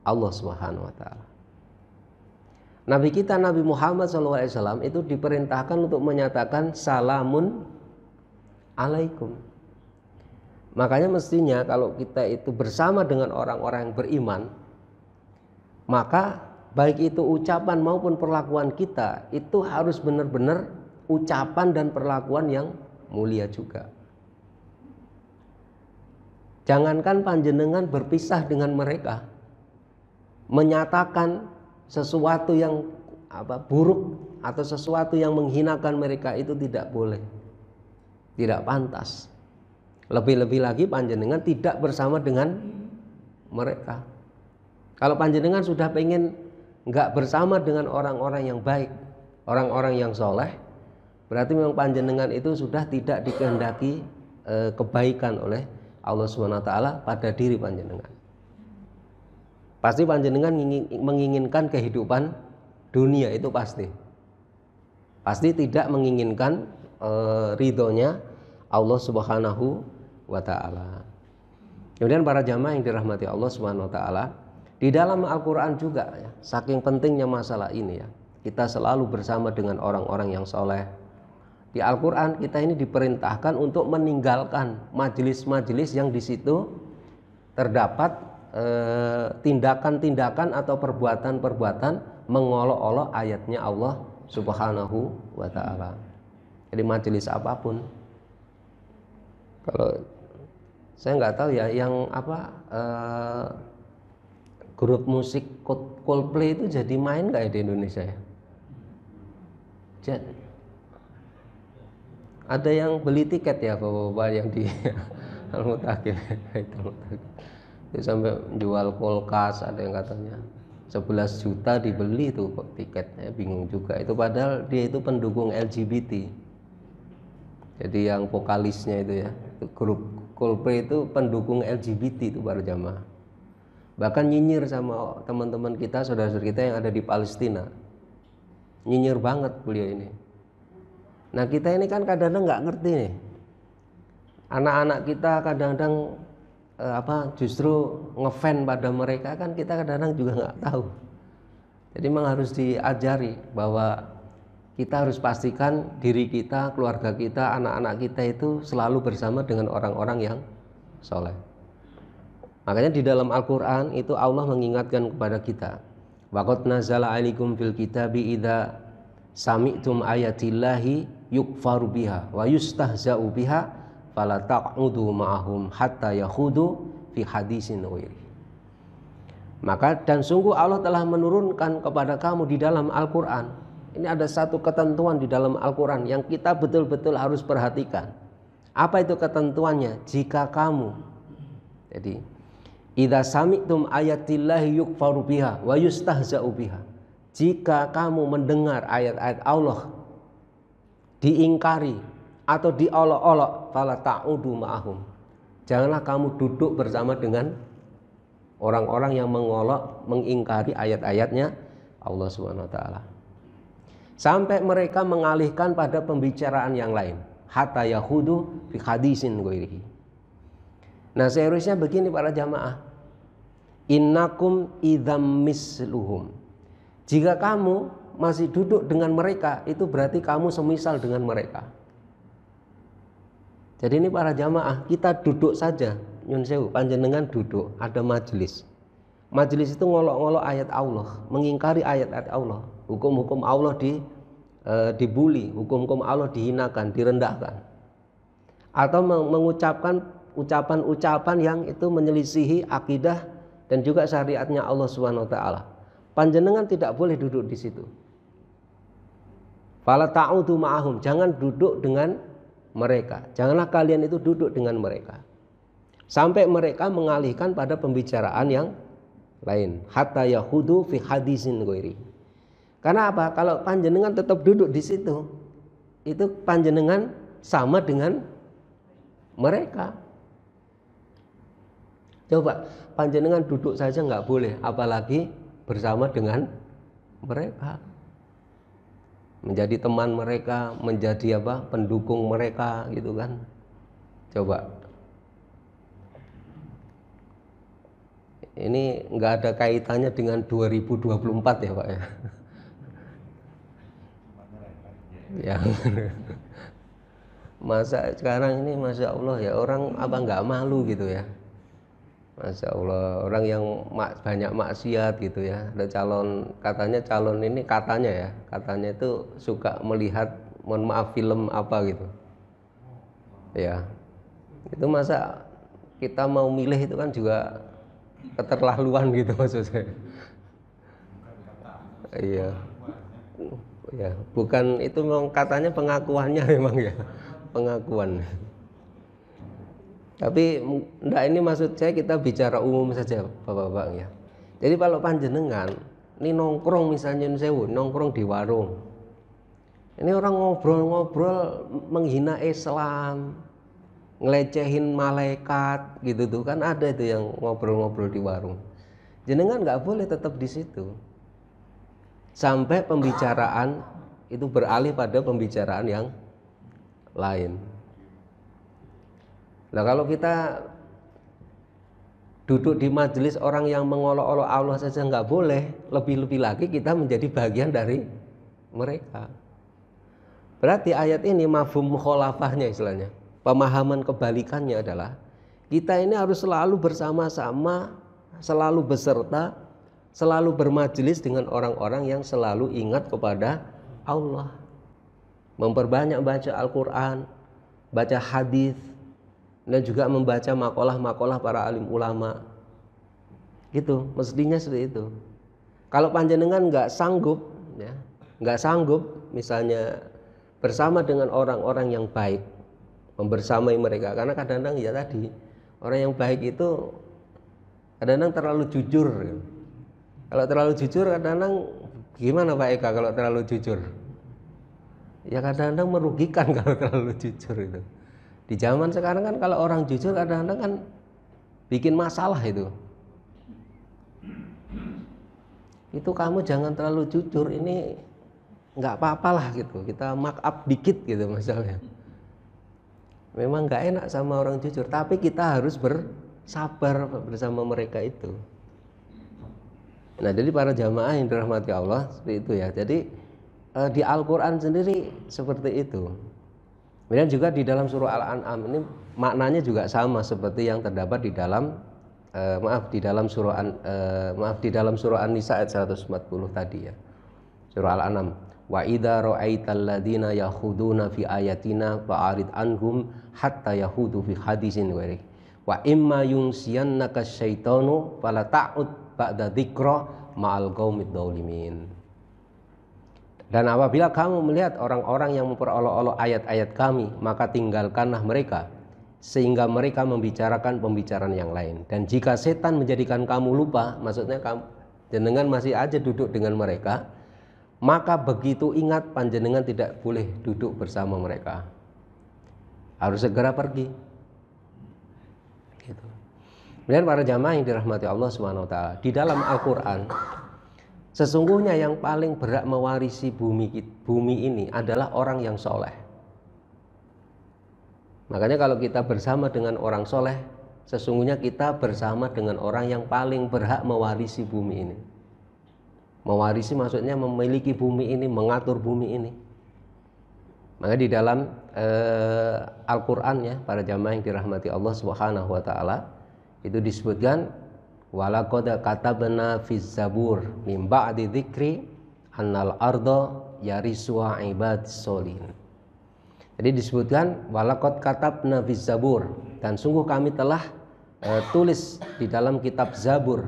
Allah Subhanahu wa taala. Nabi kita Nabi Muhammad SAW itu diperintahkan untuk menyatakan salamun alaikum. Makanya mestinya kalau kita itu bersama dengan orang-orang yang beriman, maka baik itu ucapan maupun perlakuan kita itu harus benar-benar ucapan dan perlakuan yang mulia juga. Jangankan panjenengan berpisah dengan mereka, menyatakan sesuatu yang buruk atau sesuatu yang menghinakan mereka itu tidak boleh, tidak pantas. Lebih-lebih lagi panjenengan tidak bersama dengan mereka. Kalau panjenengan sudah pengen nggak bersama dengan orang-orang yang baik, orang-orang yang soleh, berarti memang panjenengan itu sudah tidak dikehendaki kebaikan oleh Allah SWT pada diri panjenengan. Pasti panjenengan menginginkan kehidupan dunia itu pasti tidak menginginkan ridhonya Allah Subhanahu wa taala. Kemudian para jamaah yang dirahmati Allah Subhanahu wa taala, di dalam Al-Qur'an juga ya, saking pentingnya masalah ini ya. Kita selalu bersama dengan orang-orang yang soleh. Di Al-Qur'an kita ini diperintahkan untuk meninggalkan majelis-majelis yang di situ terdapat tindakan-tindakan atau perbuatan-perbuatan mengolok-olok ayatnya Allah Subhanahu wa taala. Jadi majelis apapun. Kalau saya nggak tahu ya yang grup musik Coldplay itu jadi main nggak ya di Indonesia ya? Jadi ada yang beli tiket ya bapak-bapak yang di Al-Mutakin itu sampai jual kulkas, ada yang katanya 11 juta dibeli tuh kok tiketnya, bingung juga itu, padahal dia itu pendukung LGBT. Jadi yang vokalisnya itu ya, grup Coldplay itu pendukung LGBT itu para jamaah. Bahkan nyinyir sama teman-teman kita, saudara-saudara kita yang ada di Palestina. Nyinyir banget beliau ini. Nah kita ini kan kadang-kadang nggak ngerti nih. Anak-anak kita kadang-kadang justru ngefan pada mereka, kan kita kadang-kadang juga nggak tahu. Jadi memang harus diajari bahwa kita harus pastikan diri kita, keluarga kita, anak-anak kita itu selalu bersama dengan orang-orang yang soleh. Makanya di dalam Al-Quran itu Allah mengingatkan kepada kita, waqad nazala alaikum fil kitabi idza sami'tum ayatillahi yukfaru biha wa yustahza'u biha fala taq'udu ma'ahum hatta yakhudu fi hadisin ghairi. Maka dan sungguh Allah telah menurunkan kepada kamu di dalam Al-Quran. Ini ada satu ketentuan di dalam Al-Quran yang kita betul-betul harus perhatikan. Apa itu ketentuannya? Jika kamu, jadi idza sami'tum ayatillahi yukfaru biha wa yustahza'u biha. Jika kamu mendengar ayat-ayat Allah diingkari atau diolok-olok, fala ta'udu ma'ahum. Janganlah kamu duduk bersama dengan orang-orang yang mengolok, mengingkari ayat-ayatnya Allah Subhanahu wa taala. Sampai mereka mengalihkan pada pembicaraan yang lain, hatta yahudu fi hadisin ghairihi. Nah, seharusnya begini para jamaah, innakum idzam misluhum. Jika kamu masih duduk dengan mereka, itu berarti kamu semisal dengan mereka. Jadi ini para jamaah, kita duduk saja, nyun sewu, panjenengan duduk, ada majelis. Majelis itu ngolok-ngolok ayat Allah, mengingkari ayat-ayat Allah. Hukum-hukum Allah dibuli, hukum-hukum Allah dihinakan, direndahkan. Atau mengucapkan ucapan-ucapan yang itu menyelisihi akidah dan juga syariatnya Allah Subhanahu wa taala. Panjenengan tidak boleh duduk di situ. Fala ta'udu ma'ahum, jangan duduk dengan mereka. Janganlah kalian itu duduk dengan mereka. Sampai mereka mengalihkan pada pembicaraan yang lain, hatta yahudu fi hadisin ghairi. Karena apa? Kalau panjenengan tetap duduk di situ, itu panjenengan sama dengan mereka. Coba panjenengan duduk saja nggak boleh, apalagi bersama dengan mereka, menjadi teman mereka, menjadi pendukung mereka, gitu kan? Coba. Ini nggak ada kaitannya dengan 2024 ya Pak ya. Ya. Masa sekarang ini Masya Allah ya, orang nggak malu gitu ya. Masya Allah, orang yang banyak maksiat gitu ya. Ada calon, katanya calon ini katanya itu suka melihat, mohon maaf, film apa gitu. Ya, itu masa kita mau milih itu kan juga keterlaluan gitu maksud saya. Iya, ya bukan itu, memang katanya pengakuannya memang ya, pengakuan. Tapi enggak, ini maksud saya kita bicara umum saja Bapak-bapak ya. Jadi kalau panjenengan ini nongkrong misalnya nongkrong di warung. Ini orang ngobrol-ngobrol menghina Islam, ngelecehin malaikat gitu tuh kan, ada itu yang ngobrol-ngobrol di warung. Jenengan nggak boleh tetap di situ. Sampai pembicaraan itu beralih pada pembicaraan yang lain. Nah, kalau kita duduk di majelis orang yang mengolok-olok Allah saja nggak boleh, lebih-lebih lagi kita menjadi bagian dari mereka. Berarti ayat ini mafhum mukhalafahnya istilahnya, pemahaman kebalikannya adalah kita ini harus selalu bersama-sama, selalu beserta, selalu bermajelis dengan orang-orang yang selalu ingat kepada Allah, memperbanyak baca Al-Quran, baca hadis, dan juga membaca makalah-makalah para alim ulama. Gitu, mestinya seperti itu. Kalau panjenengan nggak sanggup, ya, nggak sanggup, misalnya bersama dengan orang-orang yang baik, membersamai mereka, karena kadang-kadang ya tadi orang yang baik itu kadang-kadang terlalu jujur. Kalau terlalu jujur kadang-kadang gimana Pak Eka kalau terlalu jujur? Ya kadang-kadang merugikan kalau terlalu jujur itu. Di zaman sekarang kan kalau orang jujur kadang-kadang kan bikin masalah itu. Itu kamu jangan terlalu jujur, ini nggak apa-apalah gitu. Kita mark up dikit gitu misalnya. Memang nggak enak sama orang jujur, tapi kita harus bersabar bersama mereka itu. Nah, jadi para jamaah yang dirahmati Allah seperti itu ya. Jadi di Al-Quran sendiri seperti itu. Kemudian juga di dalam surah Al-An'am ini maknanya juga sama seperti yang terdapat di dalam di dalam surah An-Nisa ayat 140 tadi ya. Surah Al-An'am. Wa idza ra'aital ladzina yakhuduna fi ayatina fa'arid anhum hatta yahudu fi hadisin ghairi. Wa imma yunsiyannaka syaitanu fala ta'ud ba'da dzikra ma'al qaumid dzalimin. Dan apabila kamu melihat orang-orang yang memperolok-olok ayat-ayat kami, maka tinggalkanlah mereka sehingga mereka membicarakan pembicaraan yang lain. Dan jika setan menjadikan kamu lupa, maksudnya kamu jenengan masih aja duduk dengan mereka, maka begitu ingat panjenengan tidak boleh duduk bersama mereka, harus segera pergi. Gitu. Kemudian para jamaah yang dirahmati Allah Subhanahu Wa Taala, di dalam Al-Quran sesungguhnya yang paling berhak mewarisi bumi ini adalah orang yang soleh. Makanya kalau kita bersama dengan orang soleh, sesungguhnya kita bersama dengan orang yang paling berhak mewarisi bumi ini. Mewarisi maksudnya memiliki bumi ini, mengatur bumi ini. Maka di dalam Al-Quran ya, para jamaah yang dirahmati Allah Subhanahu Wa Taala, itu disebutkan walaqad katabna fiz zabur min ba'di dzikri annal arda yarisuha ibadis sholihin. Jadi disebutkan walaqad katabna fiz zabur, dan sungguh kami telah tulis di dalam kitab Zabur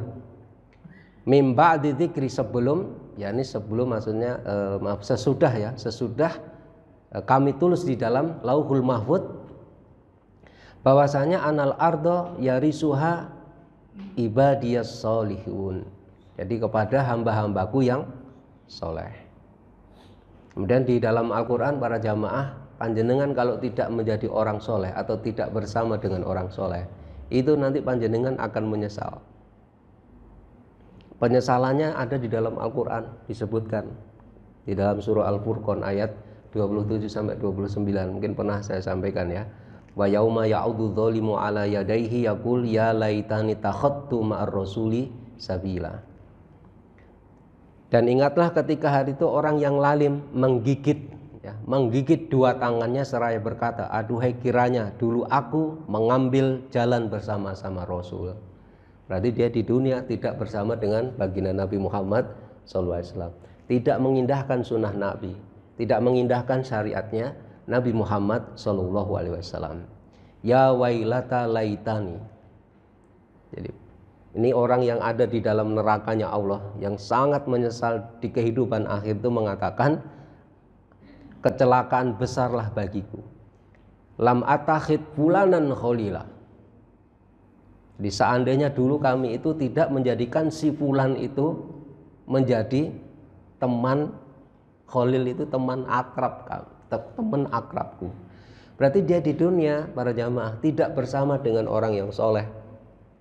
min ba'di dzikri, sebelum, yakni sebelum maksudnya sesudah ya, sesudah kami tulis di dalam Lauhul Mahfuz bahwasanya anal arda yarisuha ibadiyas solihun, jadi kepada hamba-hambaku yang soleh. Kemudian di dalam Al-Quran para jamaah, panjenengan kalau tidak menjadi orang soleh atau tidak bersama dengan orang soleh, itu nanti panjenengan akan menyesal. Penyesalannya ada di dalam Al-Quran, disebutkan di dalam surah Al-Furqan ayat 27 sampai 29, mungkin pernah saya sampaikan ya. Wa yauma ya'udzu dzalimu ala yadayhi yaqul ya laitani takhadtu ma'ar rasuli sabila. Dan ingatlah ketika hari itu orang yang lalim menggigit ya, menggigit dua tangannya seraya berkata, aduhai kiranya dulu aku mengambil jalan bersama-sama Rasul. Berarti dia di dunia tidak bersama dengan baginda Nabi Muhammad SAW, tidak mengindahkan sunnah Nabi, tidak mengindahkan syariatnya Nabi Muhammad SAW. Ya wailata laitani. Jadi ini orang yang ada di dalam nerakanya Allah, yang sangat menyesal di kehidupan akhir itu mengatakan, kecelakaan besarlah bagiku. Lam atakhid fulanan khalila. Jadi seandainya dulu kami itu tidak menjadikan si fulan itu menjadi teman, khalil itu teman akrab, teman akrabku. Berarti dia di dunia para jamaah tidak bersama dengan orang yang soleh.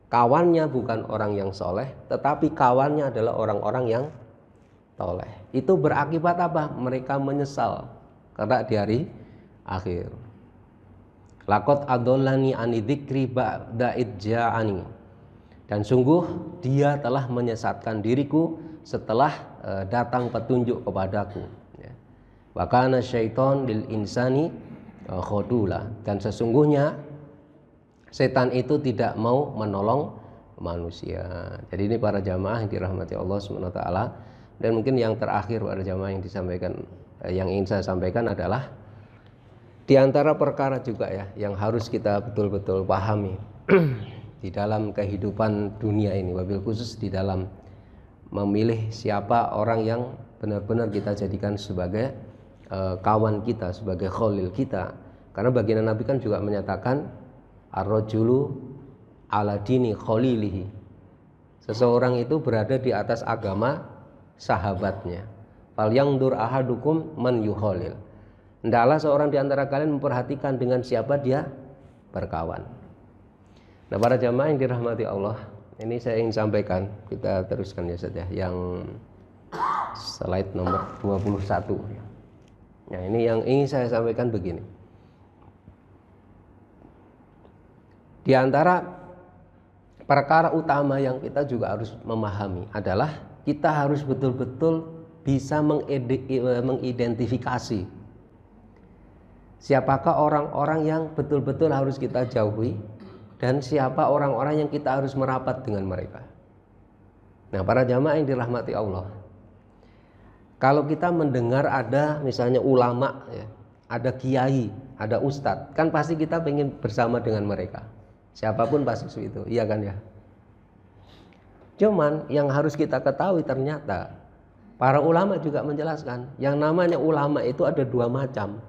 Kawannya bukan orang yang soleh, tetapi kawannya adalah orang-orang yang soleh. Itu berakibat apa? Mereka menyesal karena di hari akhir. Laqad adallani ani dzikri ba'da idja'ani. Dan sungguh dia telah menyesatkan diriku setelah datang petunjuk kepadaku. Wa kana syaiton lil insani khodula. Dan sesungguhnya setan itu tidak mau menolong manusia. Jadi ini para jamaah yang dirahmati Allah SWT. Dan mungkin yang terakhir para jamaah yang disampaikan, yang ingin saya sampaikan adalah di antara perkara juga ya yang harus kita betul-betul pahami di dalam kehidupan dunia ini, wabil khusus di dalam memilih siapa orang yang benar-benar kita jadikan sebagai kawan kita, sebagai khalil kita. Karena baginda Nabi kan juga menyatakan ar-rajulu ala dini khalilihi. Seseorang itu berada di atas agama sahabatnya. Fal yangdur ahadukum man yukhalil. Hendaklah seorang di antara kalian memperhatikan dengan siapa dia berkawan. Nah, para jamaah yang dirahmati Allah, ini saya ingin sampaikan, kita teruskan ya saja yang slide nomor 21. Nah, ini yang ingin saya sampaikan begini. Di antara perkara utama yang kita juga harus memahami adalah kita harus betul-betul bisa mengidentifikasi siapakah orang-orang yang betul-betul harus kita jauhi dan siapa orang-orang yang kita harus merapat dengan mereka. Nah, para jamaah yang dirahmati Allah, kalau kita mendengar ada misalnya ulama ya, ada kiai, ada ustadz, kan pasti kita pengen bersama dengan mereka. Siapapun pasti itu, iya kan ya. Cuman yang harus kita ketahui ternyata para ulama juga menjelaskan yang namanya ulama itu ada dua macam.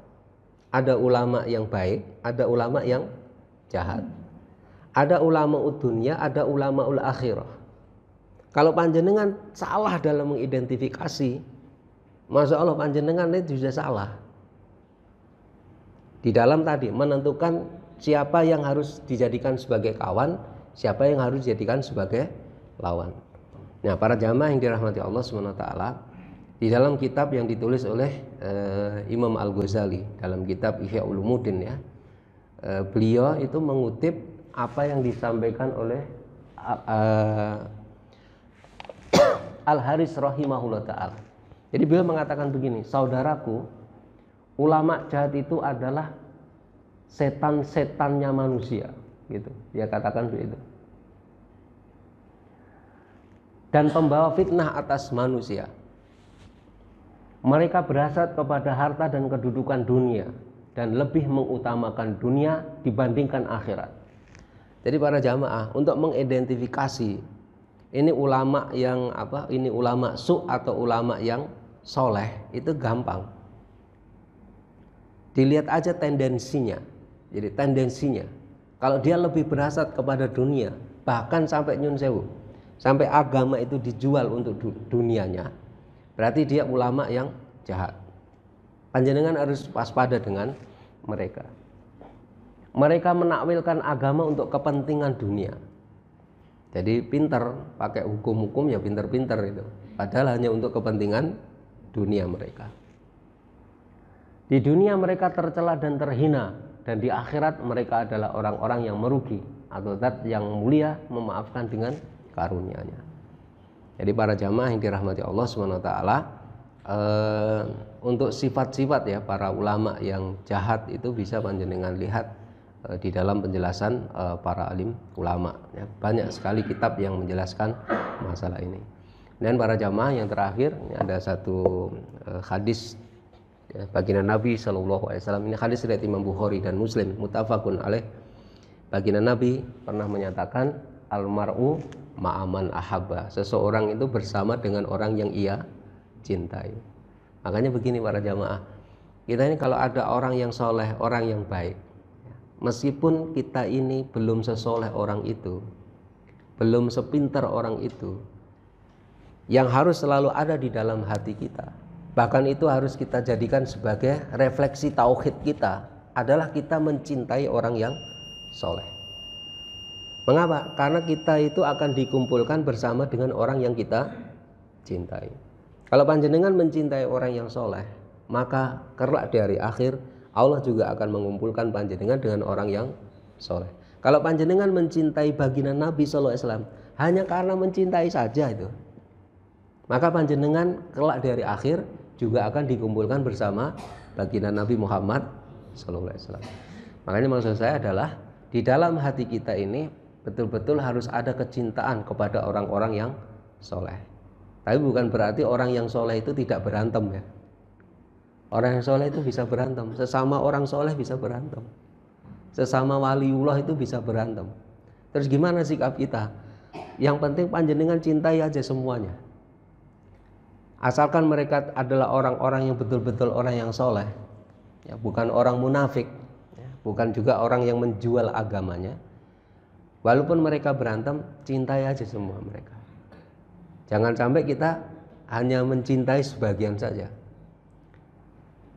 Ada ulama yang baik, ada ulama yang jahat. Ada ulama dunya, ada ulama ul akhirah. Kalau panjenengan salah dalam mengidentifikasi, masya Allah panjenengan itu sudah salah. Di dalam tadi menentukan siapa yang harus dijadikan sebagai kawan, siapa yang harus dijadikan sebagai lawan. Nah, para jamaah yang dirahmati Allah SWT, di dalam kitab yang ditulis oleh Imam Al-Ghazali dalam kitab Ihya Ulumuddin ya, beliau itu mengutip apa yang disampaikan oleh Al-Haris rahimahullah ta'ala. Jadi beliau mengatakan begini, saudaraku, ulama jahat itu adalah setan-setannya manusia, gitu. Dia katakan begitu. Dan pembawa fitnah atas manusia. Mereka berhasad kepada harta dan kedudukan dunia dan lebih mengutamakan dunia dibandingkan akhirat. Jadi para jamaah, untuk mengidentifikasi ini ulama yang ini ulama su atau ulama yang soleh itu gampang. Dilihat aja tendensinya. Jadi tendensinya, kalau dia lebih berhasad kepada dunia, bahkan sampai nyun sewu, sampai agama itu dijual untuk dunianya, berarti dia ulama yang jahat. Panjenengan harus waspada dengan mereka. Mereka menakwilkan agama untuk kepentingan dunia. Jadi pintar, pakai hukum-hukum ya pintar-pintar itu. Padahal hanya untuk kepentingan dunia mereka. Di dunia mereka tercela dan terhina, dan di akhirat mereka adalah orang-orang yang merugi atau zat yang mulia memaafkan dengan karunia-Nya. Jadi para jamaah yang dirahmati Allah SWT, untuk sifat-sifat ya para ulama yang jahat itu bisa panjenengan lihat di dalam penjelasan para alim ulama ya. Banyak sekali kitab yang menjelaskan masalah ini. Dan para jamaah yang terakhir, ini ada satu hadis ya, baginda Nabi SAW. Ini hadis riwayat Imam Bukhari dan Muslim, muttafaqun alaih. Baginda Nabi pernah menyatakan, almar'u ma'aman ahabba, seseorang itu bersama dengan orang yang ia cintai. Makanya begini para jamaah, kita ini kalau ada orang yang soleh, orang yang baik, meskipun kita ini belum sesoleh orang itu, belum sepintar orang itu, yang harus selalu ada di dalam hati kita, bahkan itu harus kita jadikan sebagai refleksi tauhid kita, adalah kita mencintai orang yang soleh. Mengapa? Karena kita itu akan dikumpulkan bersama dengan orang yang kita cintai. Kalau panjenengan mencintai orang yang soleh, maka kelak di hari akhir Allah juga akan mengumpulkan panjenengan dengan orang yang soleh. Kalau panjenengan mencintai baginda Nabi SAW hanya karena mencintai saja itu, maka panjenengan kelak di hari akhir juga akan dikumpulkan bersama baginda Nabi Muhammad SAW. Makanya maksud saya adalah di dalam hati kita ini betul-betul harus ada kecintaan kepada orang-orang yang soleh. Tapi bukan berarti orang yang soleh itu tidak berantem ya. Orang yang soleh itu bisa berantem. Sesama orang soleh bisa berantem. Sesama waliullah itu bisa berantem. Terus gimana sikap kita? Yang penting panjenengan cintai aja semuanya. Asalkan mereka adalah orang-orang yang betul-betul orang yang soleh ya, bukan orang munafik ya, bukan juga orang yang menjual agamanya. Walaupun mereka berantem, cintai aja semua mereka. Jangan sampai kita hanya mencintai sebagian saja.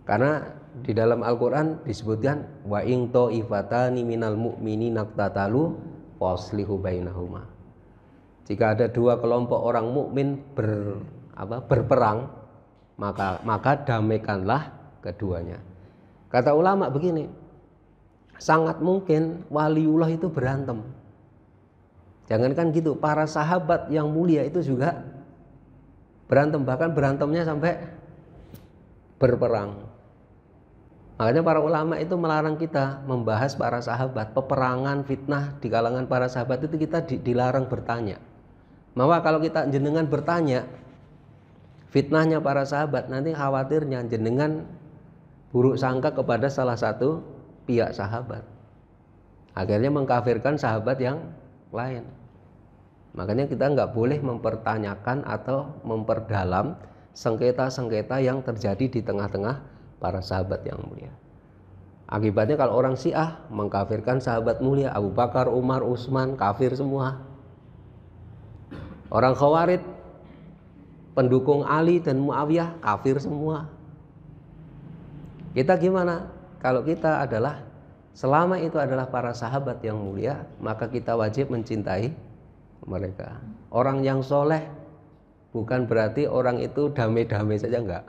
Karena di dalam Al-Quran disebutkan wa in ta'ifatani minal mu'minina iqtatalu faslihu bainahuma. Jika ada dua kelompok orang mukmin berperang, maka damaikanlah keduanya. Kata ulama begini, sangat mungkin waliullah itu berantem. Jangankan gitu, para sahabat yang mulia itu juga berantem, bahkan berantemnya sampai berperang. Makanya para ulama itu melarang kita membahas para sahabat, peperangan, fitnah di kalangan para sahabat itu kita dilarang bertanya. Maka kalau kita jenengan bertanya fitnahnya para sahabat, nanti khawatirnya jenengan buruk sangka kepada salah satu pihak sahabat, akhirnya mengkafirkan sahabat yang lain. Makanya kita nggak boleh mempertanyakan atau memperdalam sengketa-sengketa yang terjadi di tengah-tengah para sahabat yang mulia. Akibatnya kalau orang Syiah mengkafirkan sahabat mulia Abu Bakar, Umar, Utsman, kafir semua. Orang Khawarij pendukung Ali dan Muawiyah kafir semua. Kita gimana? Kalau kita adalah, selama itu adalah para sahabat yang mulia, maka kita wajib mencintai mereka. Orang yang soleh bukan berarti orang itu damai-damai saja, enggak,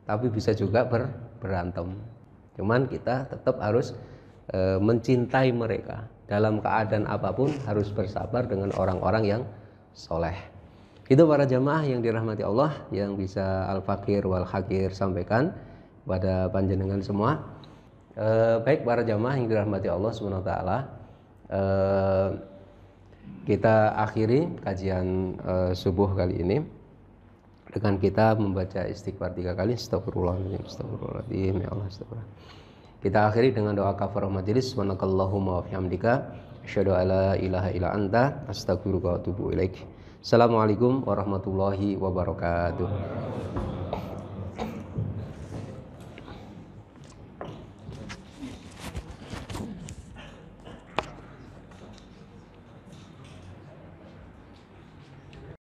tapi bisa juga berantem. Cuman kita tetap harus mencintai mereka. Dalam keadaan apapun harus bersabar dengan orang-orang yang soleh. Itu para jamaah yang dirahmati Allah, yang bisa Al-Fakir wal Hakir sampaikan pada panjenengan semua. Baik para jamaah yang dirahmati Allah SWT, kita akhiri kajian subuh kali ini dengan kita membaca istighfar 3 kali. Astagfirullahaladzim, astagfirullahaladzim, ya Allah, astagfirullah. Kita akhiri dengan doa kafarah majelis. Subhanakallahumma wa bihamdika asyhadu an la ilaha illa anta astaghfiruka wa atubu ilaik. Assalamualaikum warahmatullahi wabarakatuh.